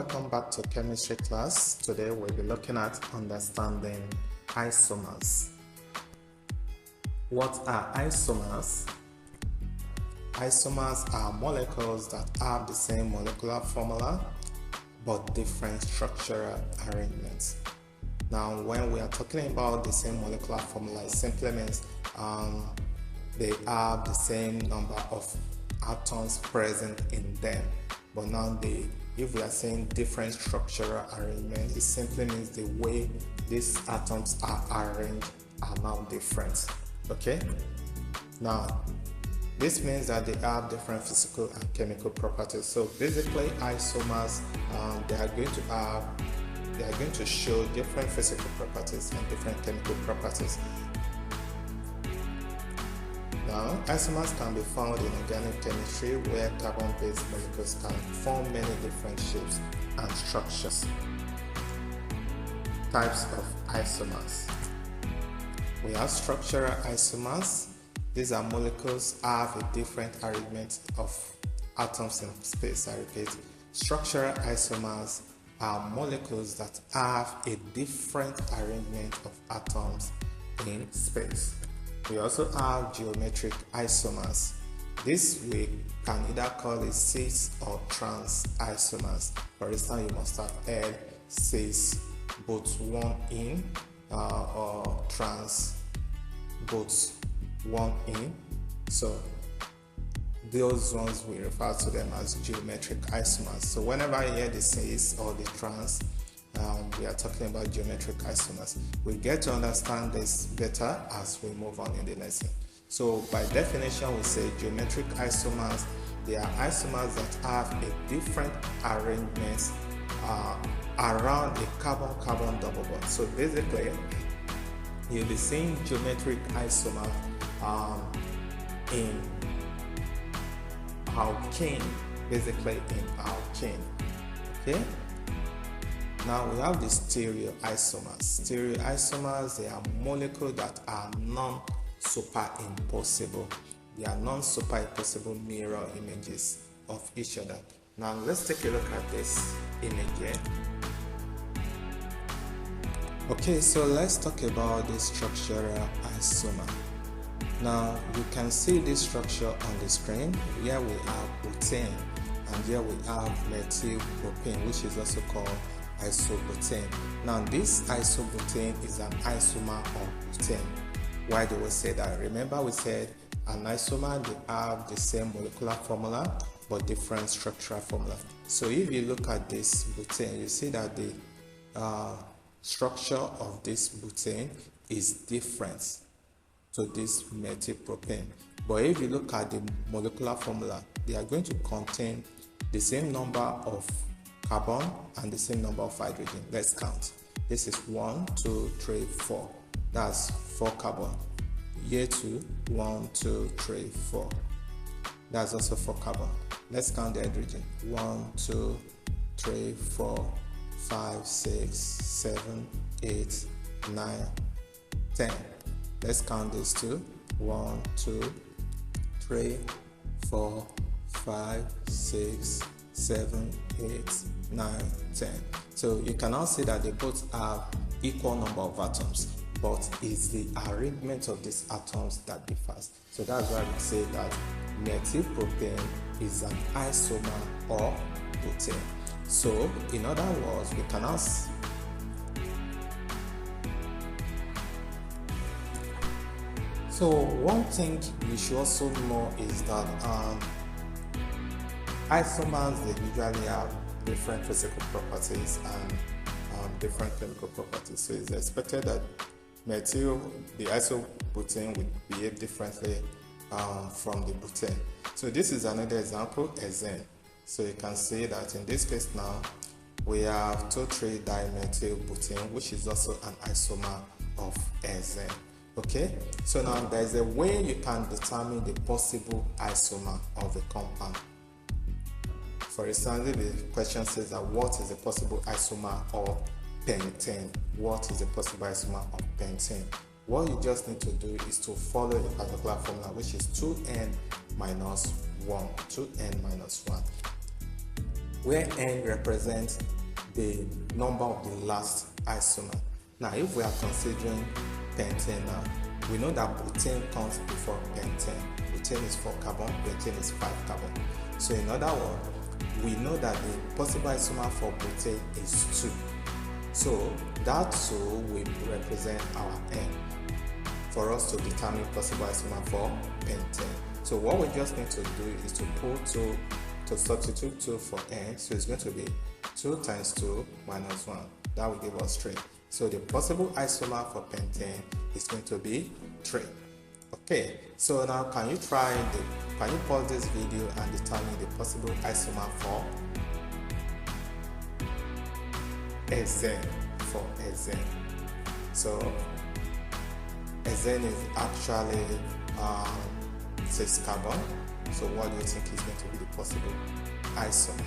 welcome back to chemistry class. Today we'll be looking at understanding isomers. What are isomers? Isomers are molecules that have the same molecular formula but different structural arrangements. Now, when we are talking about the same molecular formula, it simply means they have the same number of atoms present in them. But now, if we are saying different structural arrangement, it simply means the way these atoms are arranged are now different. Okay? Now, this means that they have different physical and chemical properties. So basically, isomers they are going to show different physical properties and different chemical properties. Now, isomers can be found in organic chemistry where carbon-based molecules can form many different shapes and structures. Types of isomers. We have structural isomers. These are molecules have a different arrangement of atoms in space. I repeat, structural isomers are molecules that have a different arrangement of atoms in space. We also have geometric isomers. This we can either call it cis or trans isomers. For instance, you must have heard cis, both one in, or trans, both one in. So those ones we refer to them as geometric isomers. So whenever you hear the cis or the trans, we are talking about geometric isomers. We get to understand this better as we move on in the lesson. So by definition, we say geometric isomers, they are isomers that have a different arrangement around a carbon-carbon double bond. So basically, you'll be seeing geometric isomer in alkane, basically in alkane. Okay? Now we have the stereoisomers. Stereoisomers, they are molecules that are non-superimposable. They are non-superimposable mirror images of each other. Now let's take a look at this image here. Okay, so let's talk about the structural isomer. Now you can see this structure on the screen. Here we have butane, and here we have methylpropane, which is also called isobutane. Now this isobutane is an isomer of butane. Why do we say that? Remember we said an isomer, they have the same molecular formula but different structural formula. So if you look at this butane, you see that the structure of this butane is different to this methylpropane. But if you look at the molecular formula, they are going to contain the same number of carbon and the same number of hydrogen. Let's count. This is 1, 2, 3, 4. That's 4 carbon. Here 2, 1, 2, 3, 4. That's also 4 carbon. Let's count the hydrogen. 1, 2, 3, 4, 5, 6, 7, 8, 9, 10. Let's count these two. 1, 2, 3, 4, 5, 6, 7, 8, 9, 10. So you can now see that they both have equal number of atoms, but it's the arrangement of these atoms that differs. So that's why we say that methylpropane is an isomer of butane. So in other words, we can ask so one thing you should also know is that isomers, they usually have different physical properties and different chemical properties. So it's expected that the isobutane would behave differently from the butane. So this is another example, ethane. So you can see that in this case now, we have 2,3-dimethylbutane, which is also an isomer of ethane. Okay, so now there is a way you can determine the possible isomer of a compound. For instance, the question says that what is the possible isomer of pentane? What is the possible isomer of pentane? What you just need to do is to follow a particular formula, which is 2n minus 1, 2n minus 1, where n represents the number of the last isomer. Now, if we are considering pentane now, we know that butane comes before pentane. Butane is 4 carbon, pentane is 5 carbon. So in other words, we know that the possible isomer for butane is 2. So that 2 will represent our N for us to determine possible isomer for pentane. So what we just need to do is to put 2, to substitute 2 for N. So it's going to be 2 times 2 minus 1. That will give us 3. So the possible isomer for pentane is going to be 3. Okay, so now can you pause this video and determine the possible isomer for ethane, So ethane is actually 6 carbon. So what do you think is going to be the possible isomer?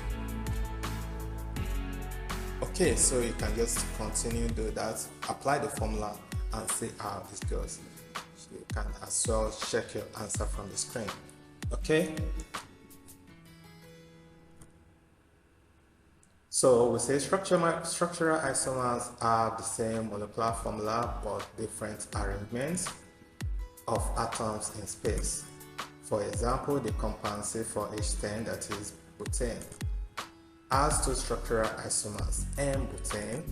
Okay, so you can just continue do that, apply the formula and see how it goes. So you can as well check your answer from the screen. Okay, so we say structural isomers are the same molecular formula but different arrangements of atoms in space. For example, the compound C4H10, that is butane, has 2 structural isomers, N-butane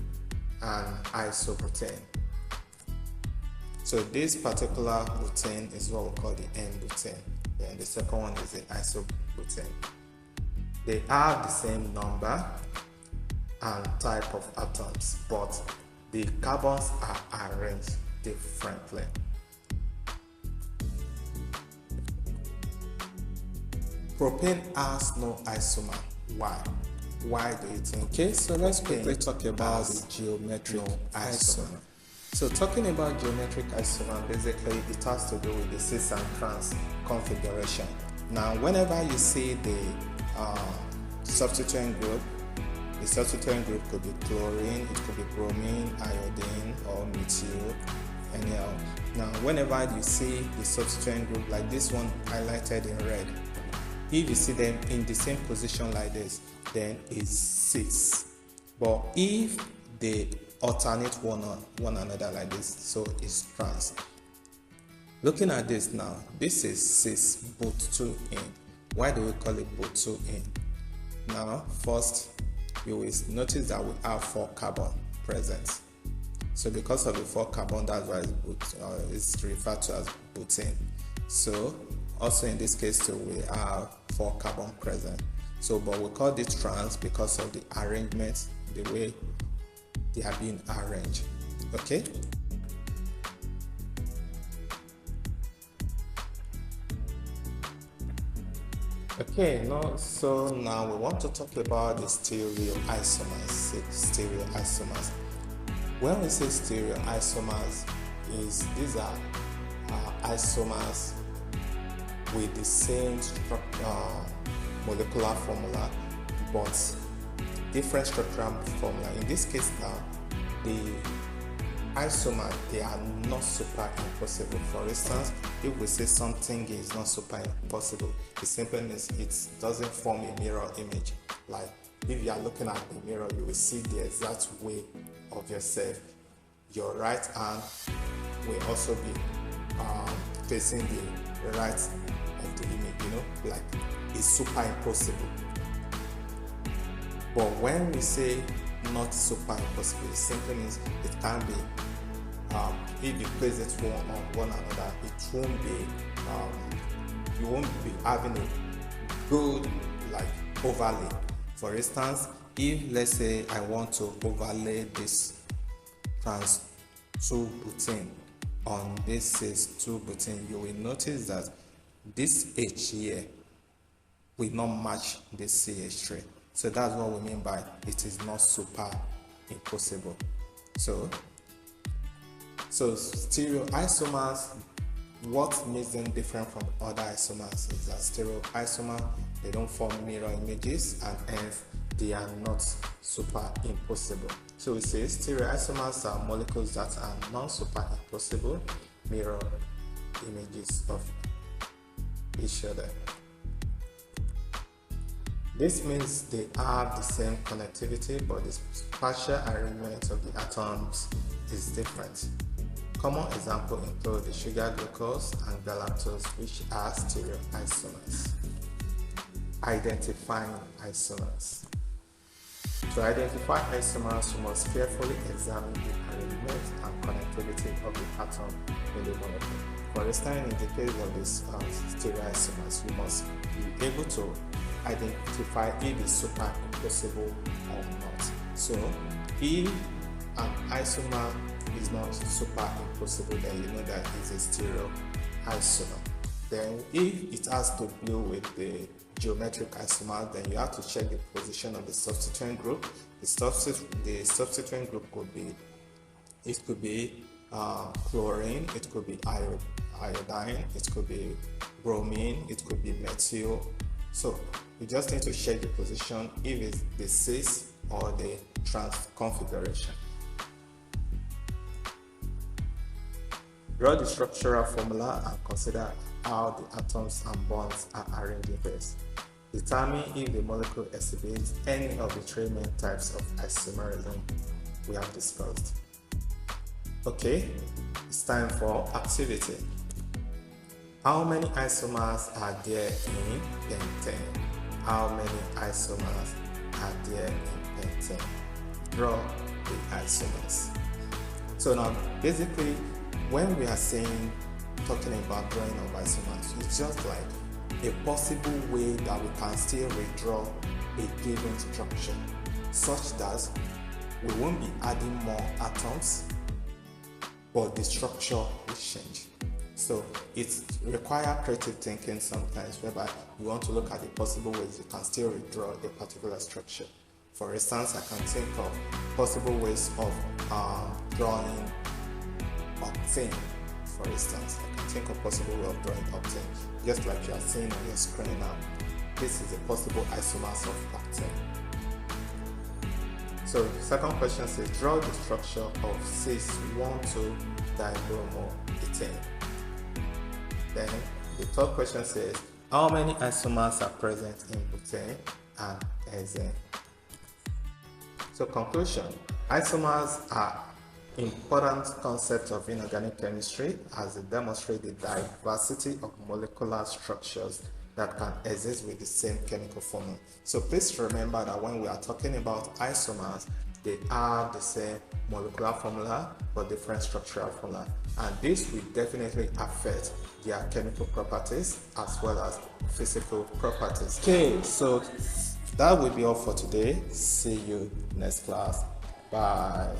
and isobutane. So this particular butane is what we call the N-butane. Then the second one is the isobutane. They have the same number and type of atoms, but the carbons are arranged differently. Propane has no isomer. Why? Why do you think? Okay, so let's quickly talk about the geometric isomer. So talking about geometric isomer, basically it has to do with the cis and trans configuration. Now, whenever you see the substituent group, the substituent group could be chlorine, it could be bromine, iodine, or methyl, anyhow. Now, whenever you see the substituent group like this one highlighted in red, if you see them in the same position like this, then it's cis. But if they alternate one another like this, so it's trans. Looking at this now, this is cis, both 2 in. Why do we call it both 2 in? Now, first, you will notice that we have 4 carbon present. So because of the 4 carbon, that's why it's referred to as butane. So also in this case too, we have 4 carbon present. So, but we call this trans because of the arrangement, the way they are being arranged. Okay. Okay, now we want to talk about the stereoisomers. When we say stereoisomers, these are isomers with the same molecular formula but different structural formula. In this case now, the isomer, they are not superimposable. For instance, if we say something is not superimposable, it simply means it doesn't form a mirror image. Like if you are looking at the mirror, you will see the exact way of yourself. Your right hand will also be facing the right of the image, like it's superimposable. But when we say not superimposable, it simply means it can be, if you place it one another, it won't be, you won't be having a good overlay. For instance, if let's say I want to overlay this trans 2-butane on this cis 2-butane, you will notice that this H here will not match this CH3. So that's what we mean by it is not superimposable. So stereoisomers, what makes them different from other isomers is that stereoisomers, they don't form mirror images and hence they are not superimposable. So we say stereoisomers are molecules that are non-superimposable mirror images of each other. This means they have the same connectivity, but the spatial arrangement of the atoms is different. Common examples include the sugar glucose and galactose, which are stereoisomers. Identifying isomers. To identify isomers, you must carefully examine the arrangement and connectivity of the atom in the molecule. For instance, in the case of these stereoisomers, you must be able to identify if it's superimposable or not. So, if an isomer is not superimposable, then you know that it's a stereoisomer. Then, if it has to do with the geometric isomer, then you have to check the position of the substituent group. The substituent group could be chlorine, it could be iodine, it could be bromine, it could be methyl. So you just need to check the position if it's the cis or the trans configuration. Draw the structural formula and consider how the atoms and bonds are arranged in base. Determine if the molecule exhibits any of the three main types of isomerism we have discussed. Okay, it's time for activity. How many isomers are there in pentane? How many isomers are there in pentane? Draw the isomers. So now, basically, when we are talking about drawing of isomers, it's just like a possible way that we can still redraw a given structure, such that we won't be adding more atoms, but the structure will change. So it requires creative thinking sometimes, whereby you want to look at the possible ways you can still redraw a particular structure. For instance, I can think of possible ways of drawing octane. For instance, I can think of possible way of drawing octane, just like you are seeing on your screen now. This is a possible isomers of octane. So the second question says, draw the structure of cis-1,2-dibromoethane. Then the third question says, how many isomers are present in butane and enzene? So conclusion, isomers are important concepts of inorganic chemistry as they demonstrate the diversity of molecular structures that can exist with the same chemical formula. So please remember that when we are talking about isomers, they have the same molecular formula but different structural formula, and this will definitely affect their chemical properties as well as physical properties. Okay, so that will be all for today. See you next class. Bye.